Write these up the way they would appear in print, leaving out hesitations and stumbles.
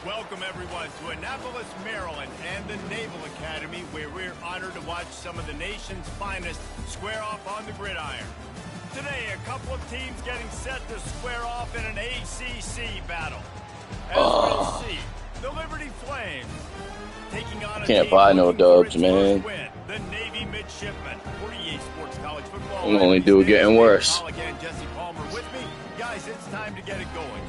Welcome, everyone, to Annapolis, Maryland, and the Naval Academy, where we're honored to watch some of the nation's finest square off on the gridiron. Today, a couple of teams getting set to square off in an ACC battle. As we'll see, the Liberty Flames taking on a Can't team buy no looking for dubs, its man. first win, the Navy Midshipmen. For EA Sports College Football, It'll only do it getting worse. Paul again, Jesse Palmer with me. Guys, it's time to get it going.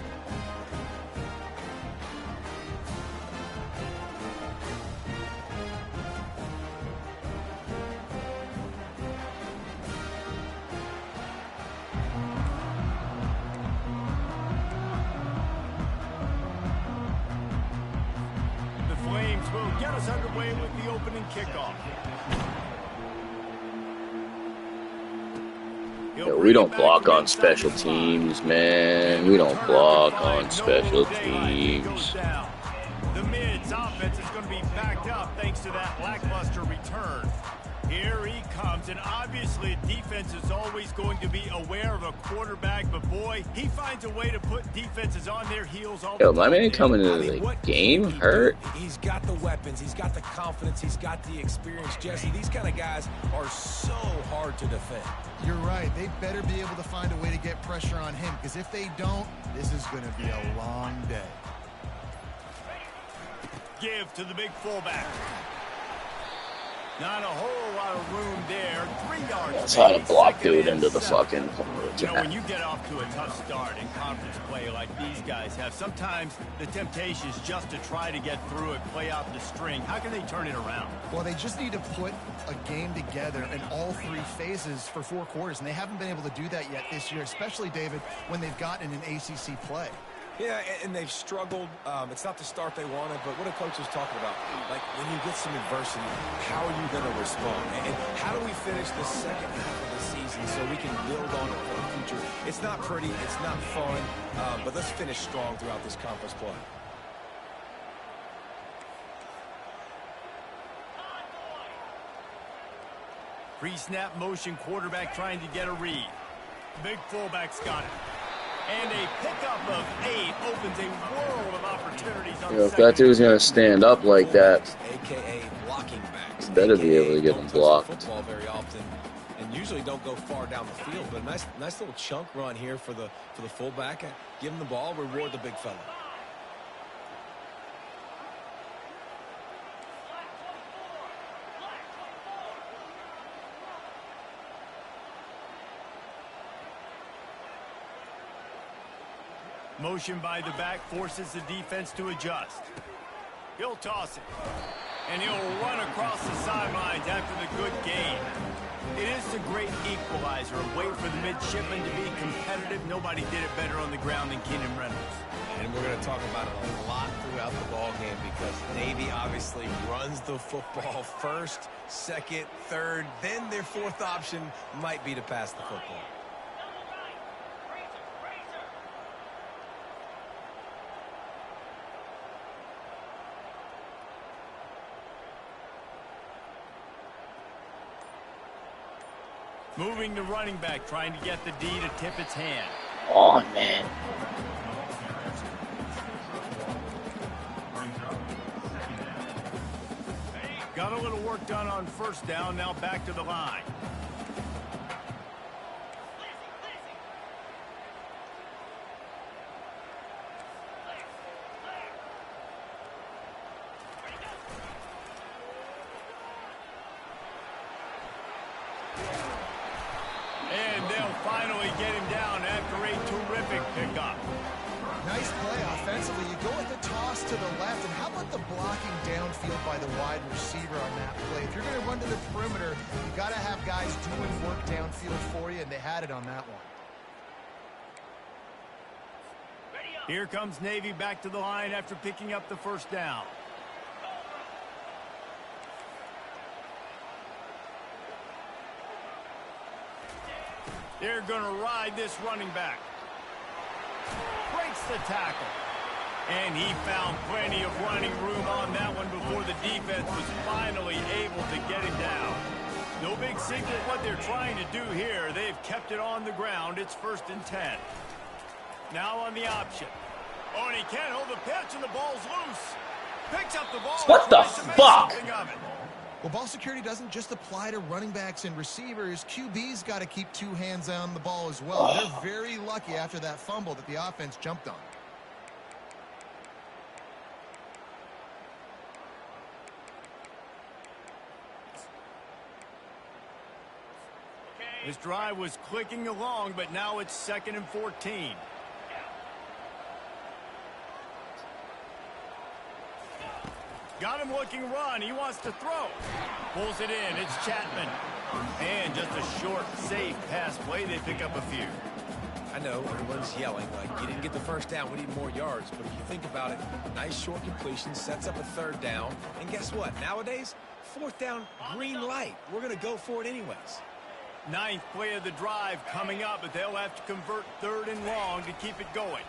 Will get us underway with the opening kickoff. Yo, we don't block on special teams, man. We don't block on special teams. The Mids offense is going to be backed up thanks to that lackluster return. Here he comes, and obviously defense is always going to be aware of a quarterback, but boy, he finds a way to put defenses on their heels all the time. Yo, my man coming into the game hurt. He's got the weapons, he's got the confidence, he's got the experience. Jesse, these kind of guys are so hard to defend. You're right. They better be able to find a way to get pressure on him, because if they don't, this is going to be a long day. Give to the big fullback. Not a whole lot of room there. 3 yards. That's how to block dude into the fucking. You know, when you get off to a tough start in conference play like these guys have, sometimes the temptation is just to try to get through it, play out the string. How can they turn it around? Well, they just need to put a game together in all 3 phases for 4 quarters, and they haven't been able to do that yet this year, especially, David, when they've gotten an ACC play. Yeah, and they've struggled. It's not the start they wanted, but what a coach is talking about. Like, when you get some adversity, how are you going to respond? And how do we finish the second half of the season so we can build on it for the future? It's not pretty, it's not fun, but let's finish strong throughout this conference play. Pre-snap motion, quarterback trying to get a read. Big fullback's got it. And a pickup of 8 opens a world of opportunities on Yo, if that dude's gonna stand up like that, AKA blocking backs. you better be able to get him blocked. Football very often, and usually don't go far down the field. But a nice little chunk run here for the fullback. Give him the ball, reward the big fella. Motion by the back forces the defense to adjust. He'll toss it. And he'll run across the sidelines after the good gain. It is a great equalizer, a way for the midshipmen to be competitive. Nobody did it better on the ground than Keenan Reynolds. And we're going to talk about it a lot throughout the ball game because Navy obviously runs the football first, second, third, then their fourth option might be to pass the football. Moving the running back, trying to get the D to tip its hand. On, man. Got a little work done on first down, now back to the line. And they'll finally get him down after a terrific pickup. Nice play offensively. You go with the toss to the left, and how about the blocking downfield by the wide receiver on that play? If you're going to run to the perimeter, you got to have guys doing work downfield for you, and they had it on that one. Here comes Navy back to the line after picking up the first down. They're going to ride this running back. Breaks the tackle. And he found plenty of running room on that one before the defense was finally able to get him down. No big secret what they're trying to do here. They've kept it on the ground. It's 1st and 10. Now on the option. Oh, and he can't hold the pitch, and the ball's loose. Picks up the ball. What the fuck? Well, ball security doesn't just apply to running backs and receivers. QB's got to keep 2 hands on the ball as well. They're very lucky after that fumble that the offense jumped on. This drive was clicking along, but now it's 2nd and 14. Got him looking run. He wants to throw. Pulls it in. It's Chapman. And just a short, safe pass play. They pick up a few. I know everyone's yelling like, you didn't get the first down, we need more yards. But if you think about it, nice short completion, sets up a 3rd down. And guess what? Nowadays, 4th down, green light. We're going to go for it anyways. 9th play of the drive coming up, but they'll have to convert 3rd and long to keep it going.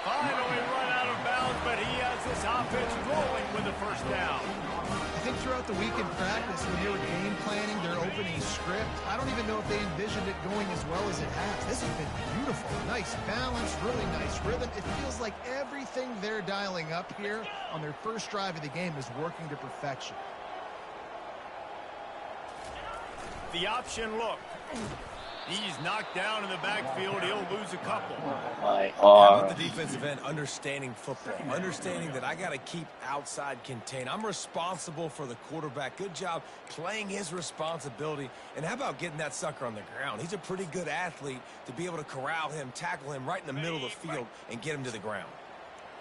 Finally run out of bounds, but he has this offense rolling with the first down. I think throughout the week in practice, when they were game planning their opening script, I don't even know if they envisioned it going as well as it has. This has been beautiful. Nice balance, really nice rhythm. It feels like everything they're dialing up here on their first drive of the game is working to perfection. The option look. He's knocked down in the backfield. He'll lose a couple. My How arm. about the defensive end understanding football, understanding that I got to keep outside contained. I'm responsible for the quarterback. Good job playing his responsibility. And how about getting that sucker on the ground? He's a pretty good athlete to be able to corral him, tackle him right in the middle of the field, and get him to the ground.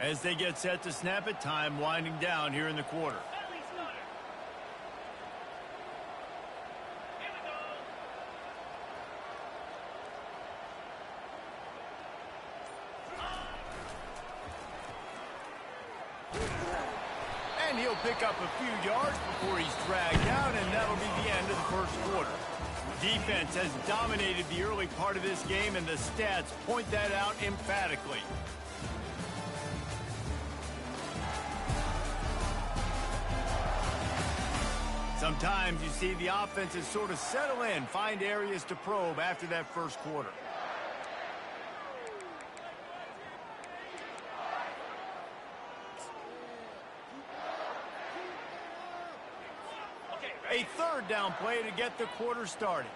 As they get set to snap it, time winding down here in the quarter. And he'll pick up a few yards before he's dragged out, and that'll be the end of the first quarter. Defense has dominated the early part of this game, and the stats point that out emphatically. Sometimes you see the offenses sort of settle in, find areas to probe after that first quarter. A 3rd down play to get the quarter started.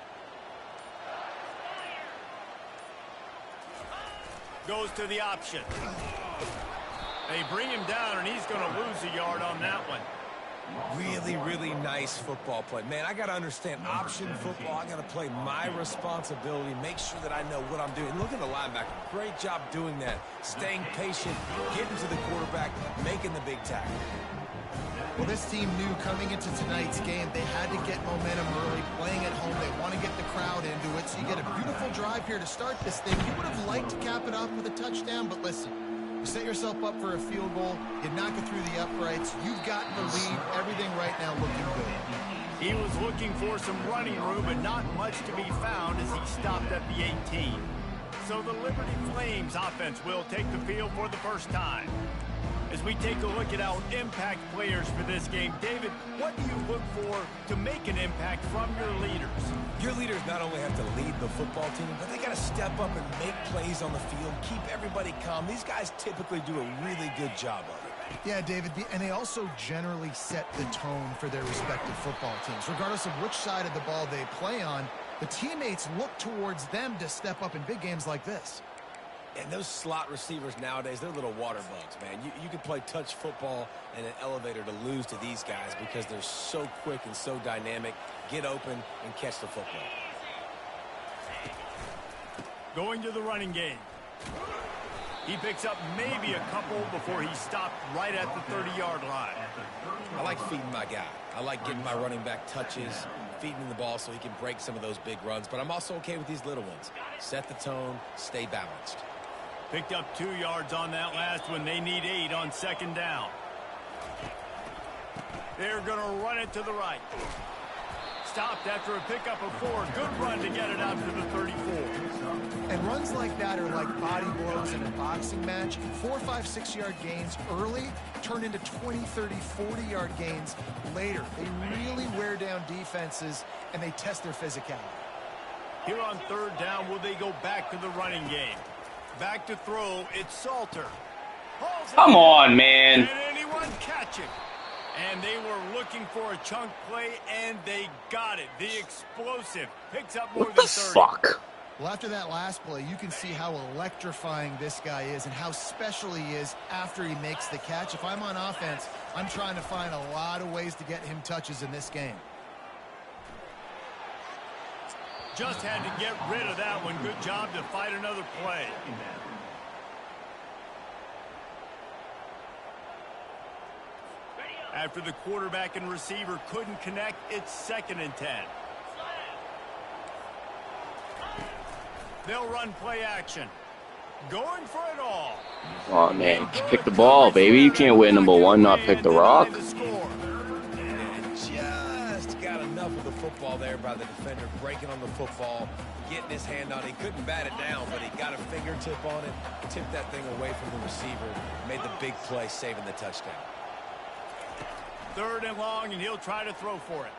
Goes to the option. They bring him down, and he's going to lose a yard on that one. Really, really nice football play. Man, I got to understand option football. I got to play my responsibility, make sure that I know what I'm doing. Look at the linebacker. Great job doing that. Staying patient, getting to the quarterback, making the big tackle. Well, this team knew coming into tonight's game they had to get momentum early, playing at home. They want to get the crowd into it, so you get a beautiful drive here to start this thing. You would have liked to cap it off with a touchdown, but listen, you set yourself up for a field goal, you knock it through the uprights, you've got the lead, everything right now looking good. He was looking for some running room, but not much to be found as he stopped at the 18. So the Liberty Flames offense will take the field for the first time. As we take a look at our impact players for this game, David, what do you look for to make an impact from your leaders? Your leaders not only have to lead the football team, but they got to step up and make plays on the field, keep everybody calm. These guys typically do a really good job of it. Yeah, David, and they also generally set the tone for their respective football teams. Regardless of which side of the ball they play on, the teammates look towards them to step up in big games like this. And those slot receivers nowadays, they're little water bugs, man. You can play touch football and an elevator to lose to these guys because they're so quick and so dynamic. Get open and catch the football. Going to the running game. He picks up maybe a couple before he stopped right at the 30-yard line. I like feeding my guy. I like getting my running back touches, feeding him the ball so he can break some of those big runs. But I'm also okay with these little ones. Set the tone, stay balanced. Picked up 2 yards on that last one. They need 8 on second down. They're going to run it to the right. Stopped after a pickup of 4. Good run to get it out to the 34. And runs like that are like body blows in a boxing match. 4, 5, 6-yard gains early turn into 20, 30, 40-yard gains later. They really wear down defenses, and they test their physicality. Here on third down, will they go back to the running game? Back to throw, it's Salter. Come on, man. Can anyone catch it? And they were looking for a chunk play, and they got it. The explosive picks up more What than the 30. fuck? Well, after that last play, you can see how electrifying this guy is and how special he is after he makes the catch. If I'm on offense, I'm trying to find a lot of ways to get him touches in this game. Just had to get rid of that one. Good job to fight another play. After the quarterback and receiver couldn't connect, it's 2nd and 10. They'll run play action. Going for it all. Oh man, pick the ball, baby. You can't win number 1, not pick the rock. Just got enough of the football there by the defender, breaking on the football, getting his hand on it. He couldn't bat it down, but he got a fingertip on it, tipped that thing away from the receiver, made the big play, saving the touchdown. 3rd and long, and he'll try to throw for it.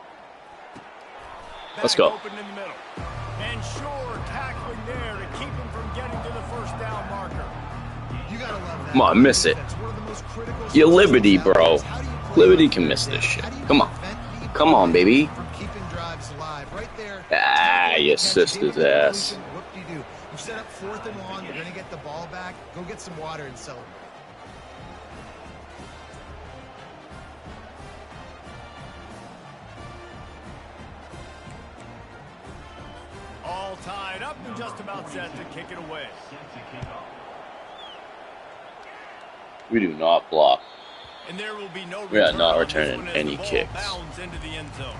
Let's go. Open in the middle. And sure, tackling there to keep him from getting to the 1st down marker. You gotta love that. Come on, miss it. You're Liberty, bro. Liberty can miss this shit. Come on. Come on, baby. Ah, your sister's ass. What do you do? You set up 4th and long. You're gonna get the ball back. Go get some water and celebrate. All tied up and just about set to kick it away. We do not block. And there will be no We are not return on this returning one as any the ball kicks. bounds into the end zone.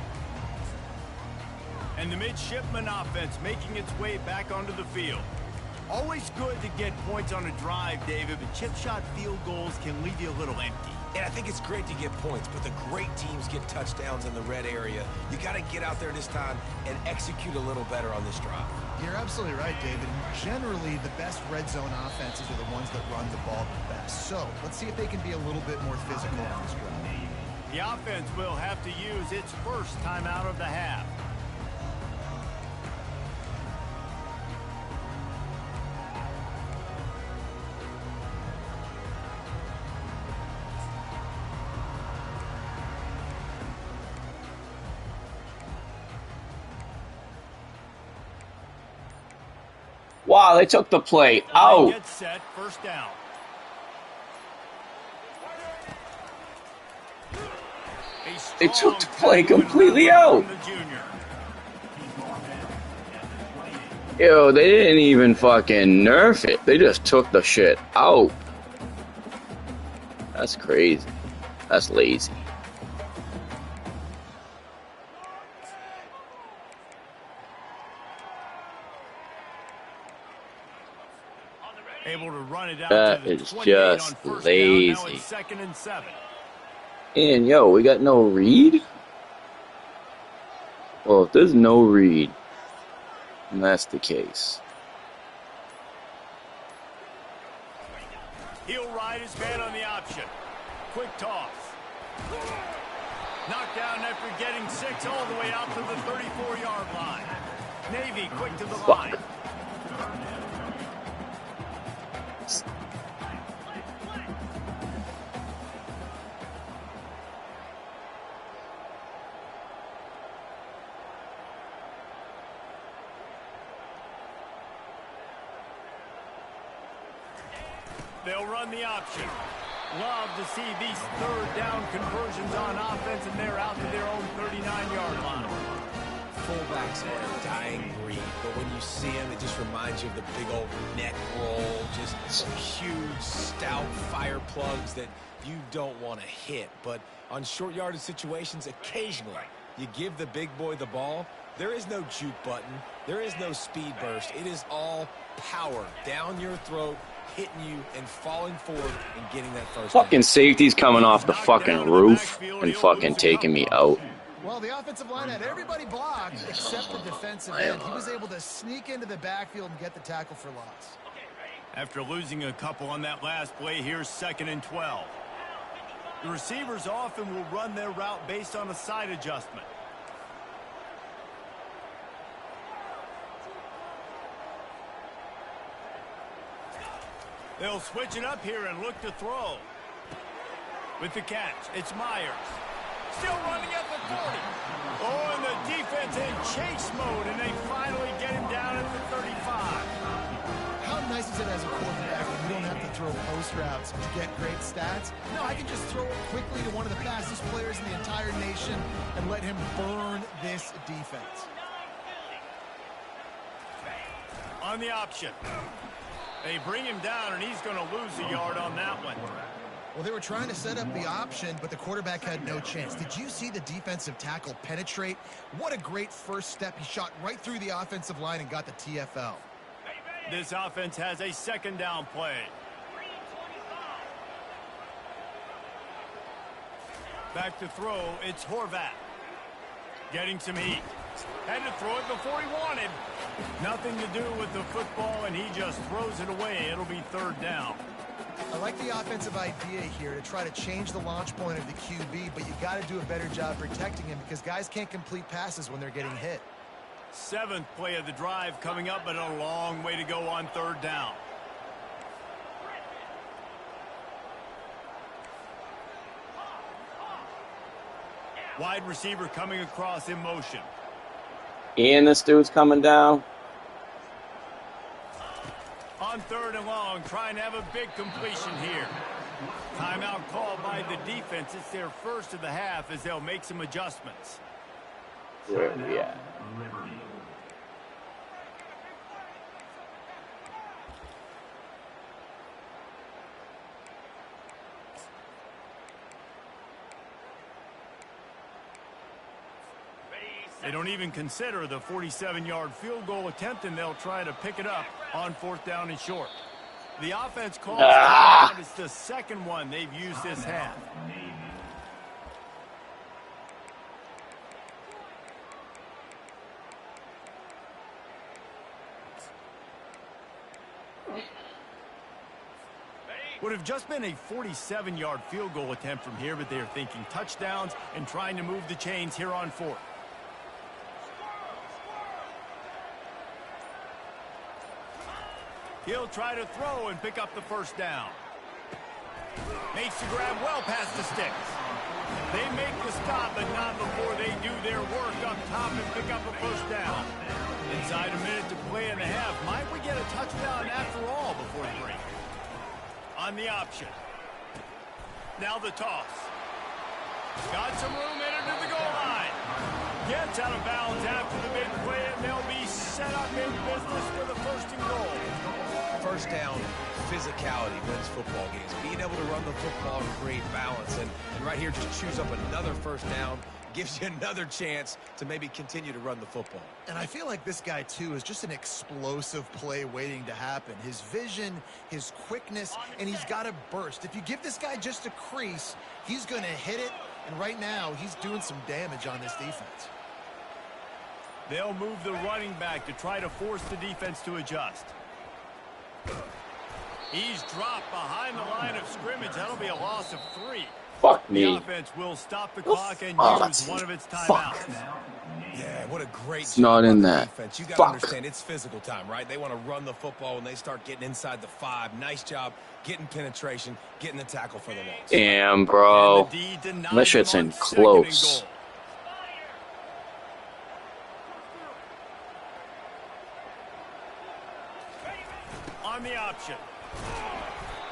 And the midshipman offense making its way back onto the field. Always good to get points on a drive, David, but chip shot field goals can leave you a little empty. And I think it's great to get points, but the great teams get touchdowns in the red area. You got to get out there this time and execute a little better on this drive. You're absolutely right, David. Generally, the best red zone offenses are the ones that run the ball the best. So let's see if they can be a little bit more physical on this drive. The offense will have to use its first timeout of the half. Wow, they took the play out. Get set, 1st down. They took the play completely out. Yo, they didn't even fucking nerf it. They just took the shit out. That's crazy. That's lazy. Able to run it out That to the is 28 just on 1st lazy. down. Now it's 2nd and 7. And yo, we got no read? Well, if there's no read, and that's the case. He'll ride his man on the option. quick toss. Knocked down after getting 6 all the way out to the 34-yard line. Navy quick to the line. They'll run the option. Love to see these third down conversions on offense, and they're out to their own 39-yard line. Fullbacks are a dying breed, but when you see them, it just reminds you of the big old neck roll, just huge, stout fire plugs that you don't want to hit. But on short yardage situations, occasionally, you give the big boy the ball. There is no juke button. There is no speed burst. It is all power down your throat, hitting you and falling forward and getting that first down. Fucking safety's coming off the fucking roof and fucking taking me out. Well, the offensive line had everybody blocked except the defensive end. He was able to sneak into the backfield and get the tackle for loss. After losing a couple on that last play, here's 2nd and 12. The receivers often will run their route based on a side adjustment. They'll switch it up here and look to throw. With the catch, it's Myers. Still running at the 40. Oh, and the defense in chase mode, and they finally get him down at the 35. How nice is it as a quarterback when you don't have to throw post routes to get great stats? No, I can just throw it quickly to one of the fastest players in the entire nation and let him burn this defense. On the option. They bring him down, and he's going to lose a yard on that one. Well, they were trying to set up the option, but the quarterback had no chance. Did you see the defensive tackle penetrate? What a great first step. He shot right through the offensive line and got the TFL. This offense has a 2nd down play. Back to throw, it's Horvat. Getting some heat. Had to throw it before he wanted. Nothing to do with the football, and he just throws it away. It'll be 3rd down. I like the offensive idea here to try to change the launch point of the QB, but you got to do a better job protecting him because guys can't complete passes when they're getting hit. 7th play of the drive coming up, but a long way to go on 3rd down. Wide receiver coming across in motion. And this dude's coming down. On 3rd and long, trying to have a big completion here. Timeout called by the defense. It's their first of the half as they'll make some adjustments. Where are we at? They don't even consider the 47-yard field goal attempt, and they'll try to pick it up on 4th down and short. The offense calls timeout. It's the 2nd one they've used this half. Would have just been a 47-yard field goal attempt from here, but they're thinking touchdowns and trying to move the chains here on 4th. He'll try to throw and pick up the 1st down. Makes the grab well past the sticks. They make the stop, but not before they do their work up top and pick up a 1st down. Inside a minute to play in the half. Might we get a touchdown after all before the break? On the option. Now the toss. Got some room in it to the goal line. Gets out of bounds after the big play, and they'll be set up in business for the 1st and goal. 1st down, physicality wins football games. Being able to run the football and create balance. And right here, just choose up another 1st down. Gives you another chance to maybe continue to run the football. And I feel like this guy, too, is just an explosive play waiting to happen. His vision, his quickness, and he's got a burst. If you give this guy just a crease, he's going to hit it. And right now, he's doing some damage on this defense. They'll move the running back to try to force the defense to adjust. He's dropped behind the line of scrimmage. That'll be a loss of 3. Fuck The me. offense will stop the clock and use one of its Fuck. timeouts. Yeah, what a great It's job not in by the that. defense. You got to Fuck. understand, it's physical time, right? They want to run the football when they start getting inside the 5. Nice job getting penetration, getting the tackle for the loss. Damn, bro. And the D denies That shit's him in on 2nd and close. goal. On the option.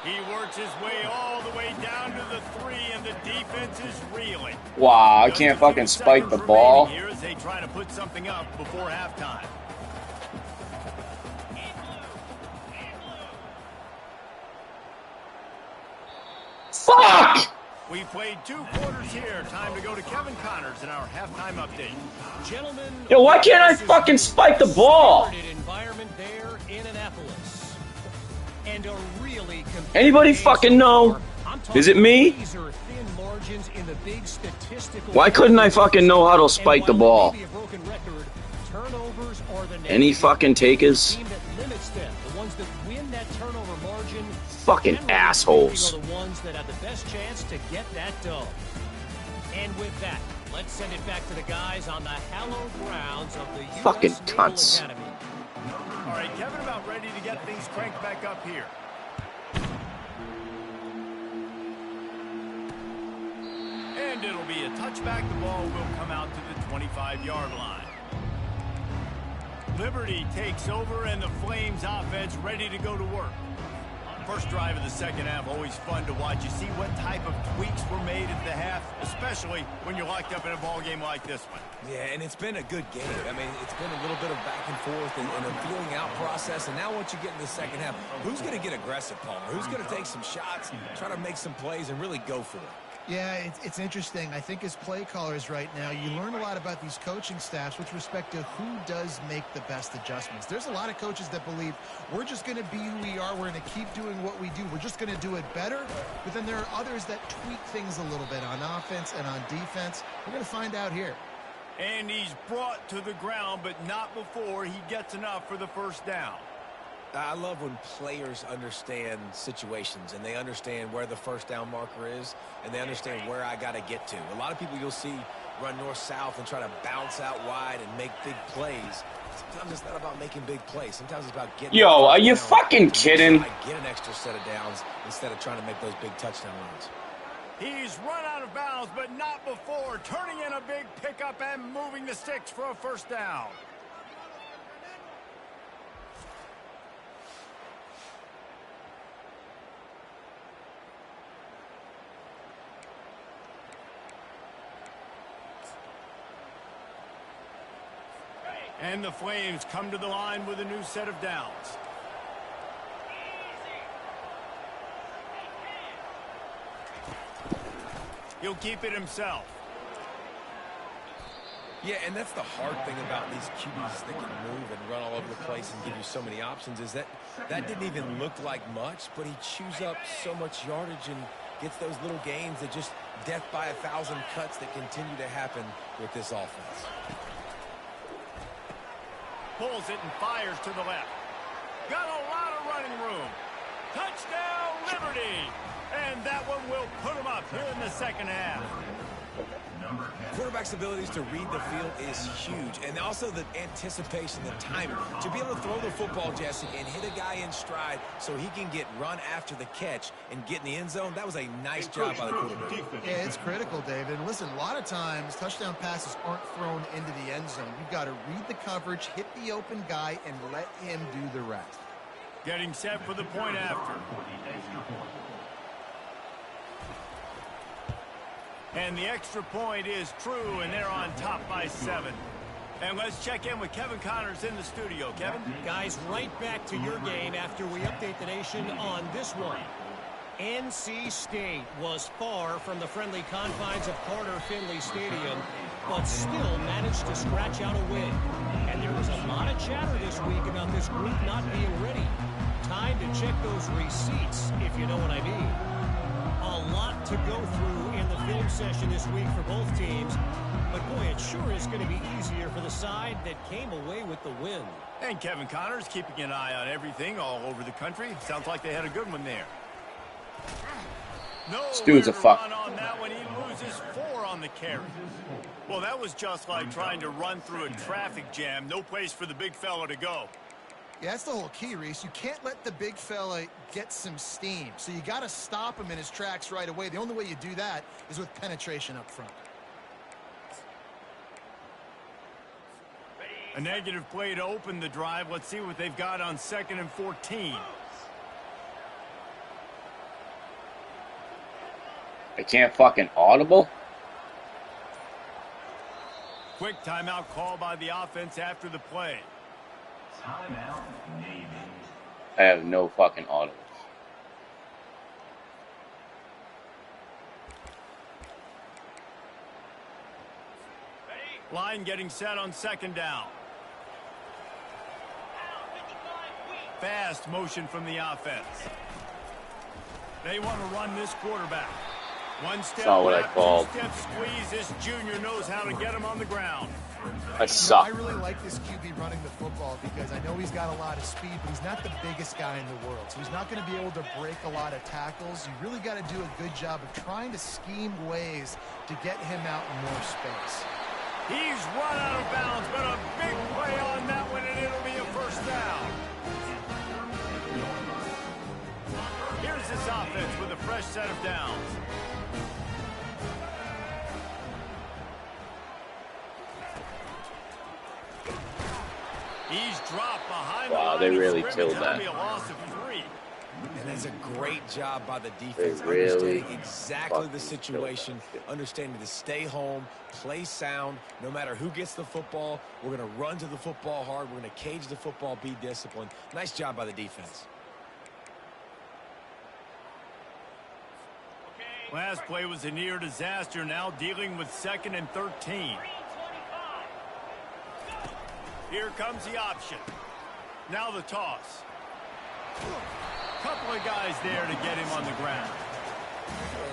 He works his way all the way down to the 3, and the defense is reeling. Wow, I can't fucking spike the ball. Here as they try to put something up before halftime. Fuck! We played 2 quarters here. Time to go to Kevin Connors in our halftime update. Gentlemen, Yo, why can't I fucking spike the ball? environment there in Annapolis. And a really Anybody fucking know? Is it me? Why couldn't I fucking know how to spike the ball? Any fucking takers? Fucking assholes. Are the ones that have the best chance to get that dub. And with that, let's send it back to the guys on the hallowed grounds of the US Fucking Naval cunts. Academy. All right, Kevin about ready to get things cranked back up here. And it'll be a touchback. The ball will come out to the 25-yard line. Liberty takes over, and the Flames offense ready to go to work. First drive of the second half, always fun to watch. You see what type of tweaks were made at the half, especially when you're locked up in a ball game like this one. Yeah, and it's been a good game. I mean, it's been a little bit of back and forth and a feeling out process. And now once you get in the second half, who's going to get aggressive, Palmer? Who's going to take some shots, try to make some plays, and really go for it? Yeah, it's interesting. I think as play callers right now, you learn a lot about these coaching staffs with respect to who does make the best adjustments. There's a lot of coaches that believe we're just going to be who we are. We're going to keep doing what we do. We're just going to do it better. But then there are others that tweak things a little bit on offense and on defense. We're going to find out here. And he's brought to the ground, but not before he gets enough for the first down. I love when players understand situations and they understand where the first down marker is and they understand where I got to get to. A lot of people you'll see run north-south and try to bounce out wide and make big plays. Sometimes it's not about making big plays. Sometimes it's about getting... Yo, are you fucking kidding? Get an extra set of downs instead of trying to make those big touchdown runs. He's run out of bounds, but not before turning in a big pickup and moving the sticks for a first down. And the Flames come to the line with a new set of downs. He'll keep it himself. Yeah, and that's the hard thing about these QBs that can move and run all over the place and give you so many options is that didn't even look like much, but he chews up so much yardage and gets those little gains that just death by 1,000 cuts that continue to happen with this offense. Pulls it and fires to the left. Got a lot of running room. Touchdown, Liberty! And that one will put him up here in the second half. Quarterback's abilities to read the field is huge. And also the anticipation, the timing. To be able to throw the football, Jesse, and hit a guy in stride so he can get run after the catch and get in the end zone, that was a nice job by the quarterback. Yeah, it's critical, David. And listen, a lot of times touchdown passes aren't thrown into the end zone. You've got to read the coverage, hit the open guy, and let him do the rest. Getting set for the point after. And the extra point is true, and they're on top by 7. And let's check in with Kevin Connors in the studio. Kevin? Guys, right back to your game after we update the nation on this one. NC State was far from the friendly confines of Carter Finley Stadium, but still managed to scratch out a win. And there was a lot of chatter this week about this group not being ready. Time to check those receipts, if you know what I mean. A lot to go through in the film session this week for both teams, but boy, it sure is going to be easier for the side that came away with the win. And Kevin Connor's keeping an eye on everything all over the country. Sounds like they had a good one there. No, This dude's a fuck. On that one, he loses 4 on the carry. Well, that was just like trying to run through a traffic jam. No place for the big fella to go. Yeah, that's the whole key, Reese. You can't let the big fella get some steam. So you got to stop him in his tracks right away. The only way you do that is with penetration up front. A negative play to open the drive. Let's see what they've got on 2nd and 14. I can't fucking audible. Quick timeout call by the offense after the play. Timeout, Navy. I have no fucking audibles. Line getting set on 2nd down. Fast motion from the offense. They want to run this quarterback. One step not what I left, called. 2-step squeeze. This junior knows how to get him on the ground. I suck. I really like this QB running the football because I know he's got a lot of speed, but he's not the biggest guy in the world. So he's not going to be able to break a lot of tackles. You really got to do a good job of trying to scheme ways to get him out in more space. He's run out of bounds, but a big play on that one, and it'll be a 1st down. Here's this offense with a fresh set of downs. He's dropped behind Wow, the they line of really scrimmage. killed That'll that. be a loss of 3. And that's a great job by the defense, really understanding exactly the fucking situation, killed that. understanding to stay home, play sound. No matter who gets the football, we're going to run to the football hard. We're going to cage the football, be disciplined. Nice job by the defense. Last play was a near disaster. Now dealing with 2nd and 13. Here comes the option. Now the toss. Couple of guys there to get him on the ground.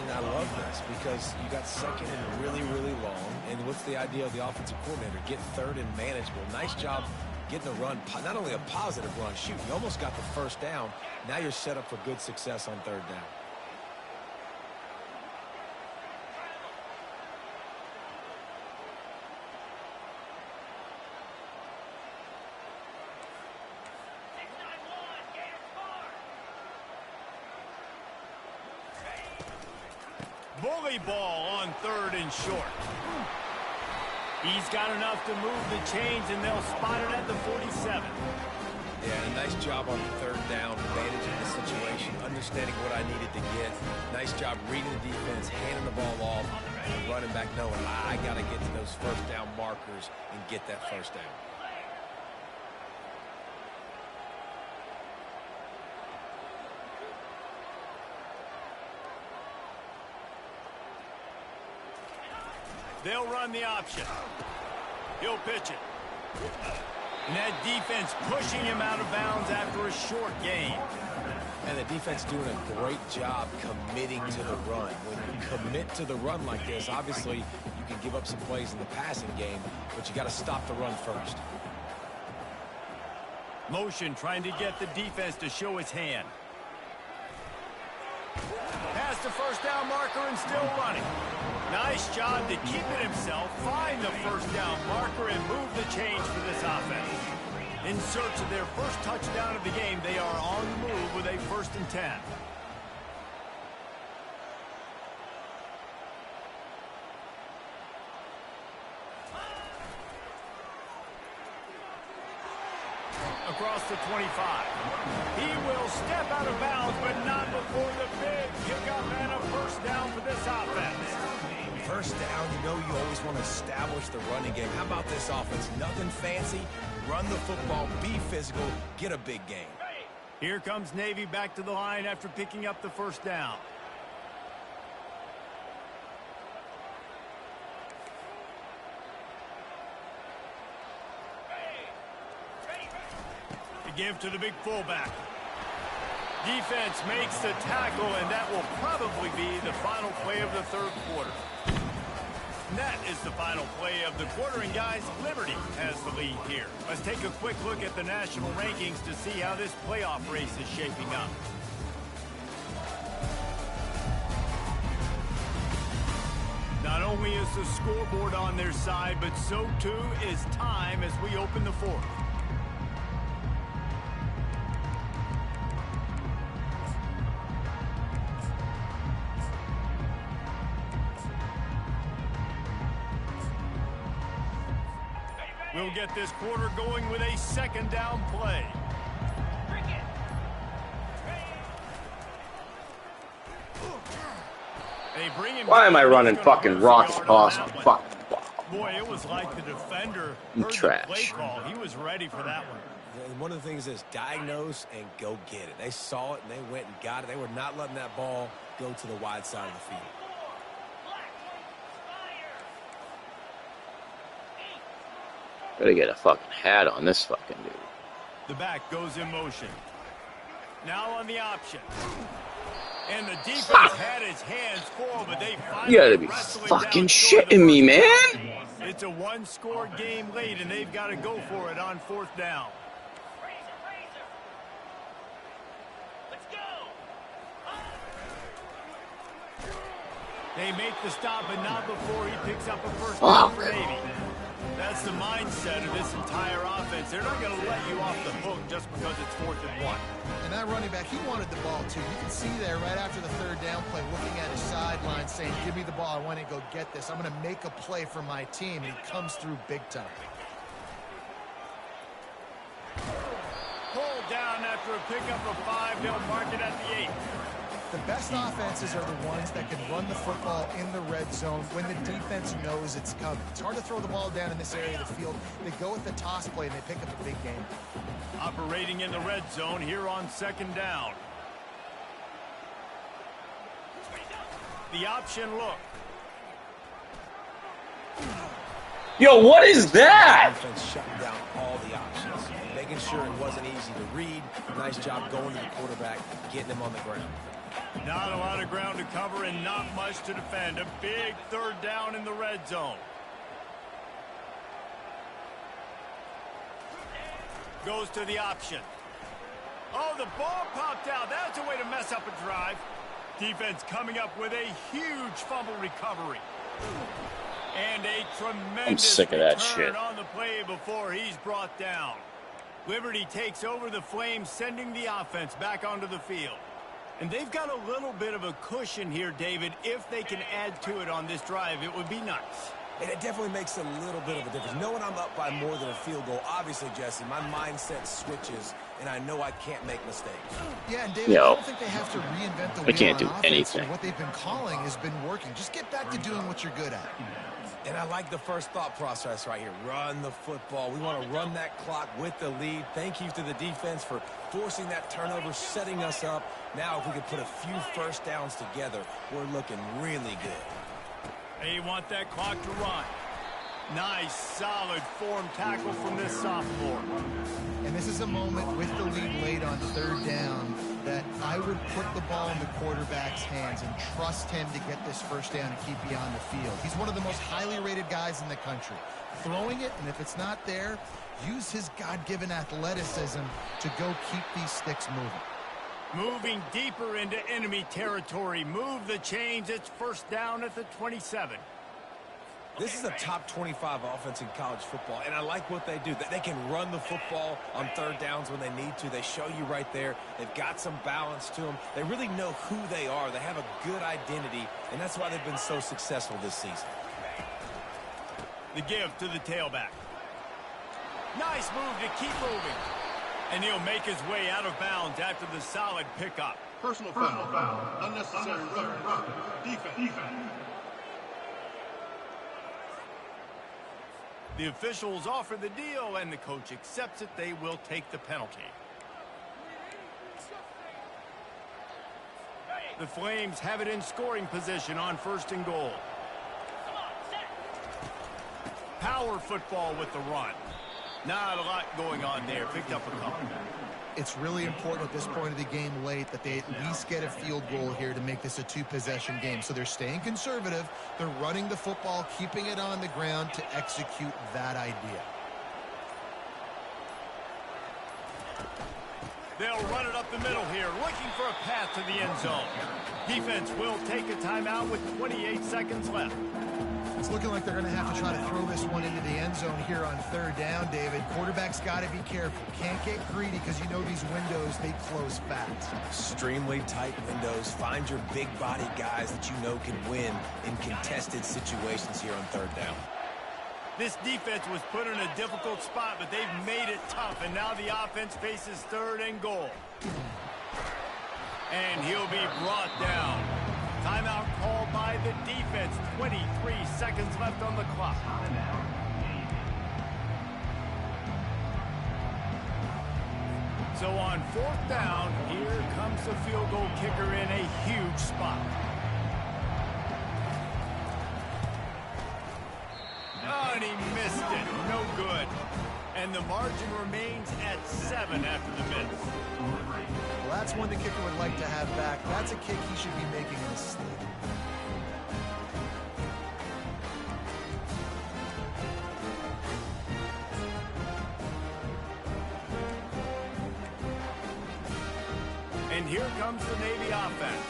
And I love this because you got 2nd and really, really long. And what's the idea of the offensive coordinator? Get 3rd and manageable. Nice job getting a run. Not only a positive run, shoot, you almost got the 1st down. Now you're set up for good success on 3rd down. Bully ball on 3rd and short. He's got enough to move the chains, and they'll spot it at the 47. Yeah, nice job on 3rd down, managing the situation, understanding what I needed to get. Nice job reading the defense, handing the ball off, and running back knowing I got to get to those 1st down markers and get that 1st down. They'll run the option. He'll pitch it. And that defense pushing him out of bounds after a short gain. And the defense doing a great job committing to the run. When you commit to the run like this, obviously you can give up some plays in the passing game, but you got to stop the run first. Motion trying to get the defense to show his hand. Past the 1st down marker and still running. Nice job to keep it himself, find the 1st down marker, and move the chains for this offense. In search of their 1st touchdown of the game, they are on the move with a 1st and 10. Across the 25. He will step out of bounds, but not before the big pickup and a 1st down for this offense. 1st down, you know you always want to establish the running game. How about this offense? Nothing fancy. Run the football, be physical, get a big gain. Here comes Navy back to the line after picking up the 1st down. To give to the big fullback. Defense makes the tackle, and that will probably be the final play of the 3rd quarter. And that is the final play of the quarter, and guys, Liberty has the lead here. Let's take a quick look at the national rankings to see how this playoff race is shaping up. Not only is the scoreboard on their side, but so too is time as we open the fourth. We'll get this quarter going with a second down play. Why am I running fucking rocks past fuck? Boy, it was like the defender heard Trash. the play call. He was ready for that one. And one of the things is diagnose and go get it. They saw it and they went and got it. They were not letting that ball go to the wide side of the field. Gotta get a fucking hat on this fucking dude. The back goes in motion. Now on the option. And the defense had his hands full, but they finally You gotta be fucking shitting me, man. It's a one-score game late, and they've got to go for it on fourth down. Let's go. They make the stop, but not before he picks up a first down for Navy. That's the mindset of this entire offense. They're not going to let you off the hook just because it's 4th and 1. And that running back, he wanted the ball too. You can see there right after the third down play, looking at his sideline saying, give me the ball. I want to go get this. I'm going to make a play for my team. And he comes through big time. Pulled down after a pickup of 5. They'll mark it at the 8. The best offenses are the ones that can run the football in the red zone when the defense knows it's coming. It's hard to throw the ball down in this area of the field. They go with the toss play, and they pick up a big game. Operating in the red zone here on second down. The option look. Yo, what is that? Defense shutting down all the options, making sure it wasn't easy to read. Nice job going to the quarterback, getting him on the ground. Not a lot of ground to cover and not much to defend. A big third down in the red zone. Goes to the option. Oh, the ball popped out. That's a way to mess up a drive. Defense coming up with a huge fumble recovery. And a tremendous I'm sick of that return shit. on the play before he's brought down. Liberty takes over the Flames, sending the offense back onto the field. And they've got a little bit of a cushion here, David. If they can add to it on this drive, it would be nice. And it definitely makes a little bit of a difference. Knowing I'm up by more than a field goal, obviously, Jesse, my mindset switches, and I know I can't make mistakes. Yeah, and David, I don't think they have to reinvent the wheel. I can't do on offense. anything. What they've been calling has been working. Just get back to doing what you're good at. And I like the first thought process right here. Run the football. We want to run that clock with the lead. Thank you to the defense for forcing that turnover, setting us up. Now, if we could put a few first downs together, we're looking really good. They want that clock to run. Nice, solid form tackle from this sophomore. And this is a moment with the lead late on third down that I would put the ball in the quarterback's hands and trust him to get this first down and keep you on the field. He's one of the most highly rated guys in the country. Throwing it, and if it's not there, use his God-given athleticism to go keep these sticks moving. Moving deeper into enemy territory. Move the chains. It's first down at the 27. This is a top 25 offense in college football, and I like what they do. They can run the football on third downs when they need to. They show you right there. They've got some balance to them. They really know who they are. They have a good identity, and that's why they've been so successful this season. The give to the tailback. Nice move to keep moving. And he'll make his way out of bounds after the solid pickup. Personal foul. Unnecessary roughness. Defense. The officials offer the deal, and the coach accepts it. They will take the penalty. The Flames have it in scoring position on first and goal. Power football with the run. Not a lot going on there. Picked up a couple. It's really important at this point of the game late that they at least get a field goal here to make this a two-possession game. So they're staying conservative. They're running the football, keeping it on the ground to execute that idea. They'll run it up the middle here, looking for a path to the end zone. Defense will take a timeout with 28 seconds left. It's looking like they're going to have to try to throw this one into the end zone here on third down, David. Quarterback's got to be careful. Can't get greedy because you know these windows, they close fast. Extremely tight windows. Find your big body guys that you know can win in contested situations here on third down. This defense was put in a difficult spot, but they've made it tough, and now the offense faces third and goal. And he'll be brought down. Timeout called by the defense. 23 seconds left on the clock. So on fourth down, here comes the field goal kicker in a huge spot. Oh, and he missed it. No good. And the margin remains at 7 after the miss. Well, that's one the kicker would like to have back. That's a kick he should be making in his sleep. And here comes the Navy offense.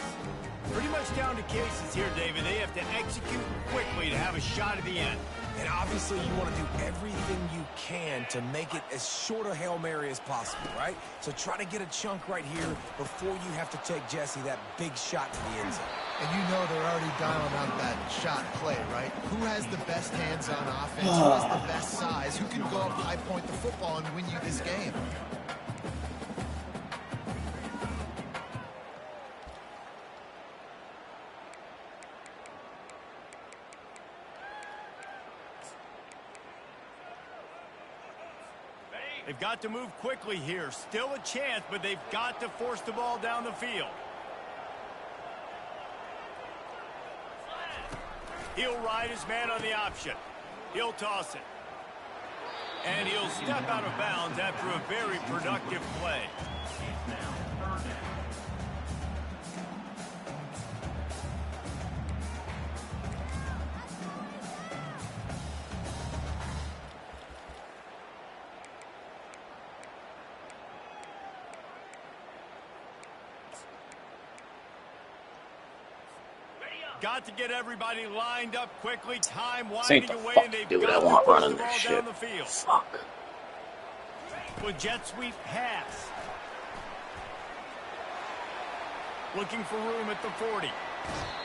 Pretty much down to cases here, David. They have to execute quickly to have a shot at the end. And obviously you want to do everything you can to make it as short a Hail Mary as possible, right? So try to get a chunk right here before you have to take Jesse that big shot to the end zone. And you know they're already dialing out that shot play, right? Who has the best hands-on offense? Who has the best size? Who can go up high point the football and win you this game? They've got to move quickly here. Still a chance, but they've got to force the ball down the field. He'll ride his man on the option. He'll toss it. And he'll step out of bounds after a very productive play. Got to get everybody lined up quickly. Time winding away, and they've dude, I got want to push running the this ball shit. down the field. Fuck. With jet sweep pass. Looking for room at the 40.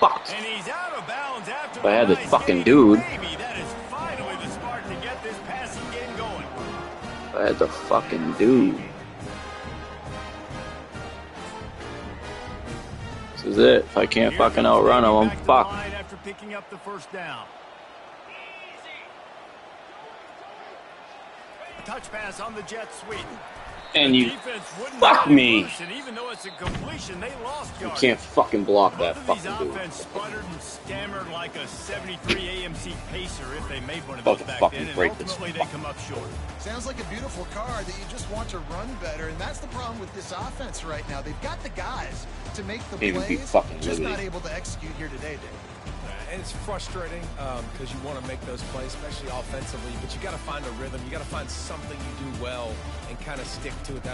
Fuck. And he's out of bounds after If I had the this nice fucking game. dude. Maybe that is finally the spark to get this passing game going. If I had the fucking dude. This is it. If I can't fucking outrun him, I'm fucked. After picking up the first down. A touch pass on the jet sweep. And you Defense wouldn't fuck let it me. loose, and even though it's a completion, they lost You yards. can't fucking block that Both of fucking these dude. offense sputtered and stammered like a 73 AMC Pacer if they made one of About those to back fucking then, and break this ultimately they come up short. Sounds like a beautiful car that you just want to run better, and that's the problem with this offense right now. They've got the guys to make the Even be plays, fucking just not limited. able to execute here today, Dave. And it's frustrating because you want to make those plays, especially offensively, but you got to find a rhythm. You got to find something you do well and kind of stick to it. That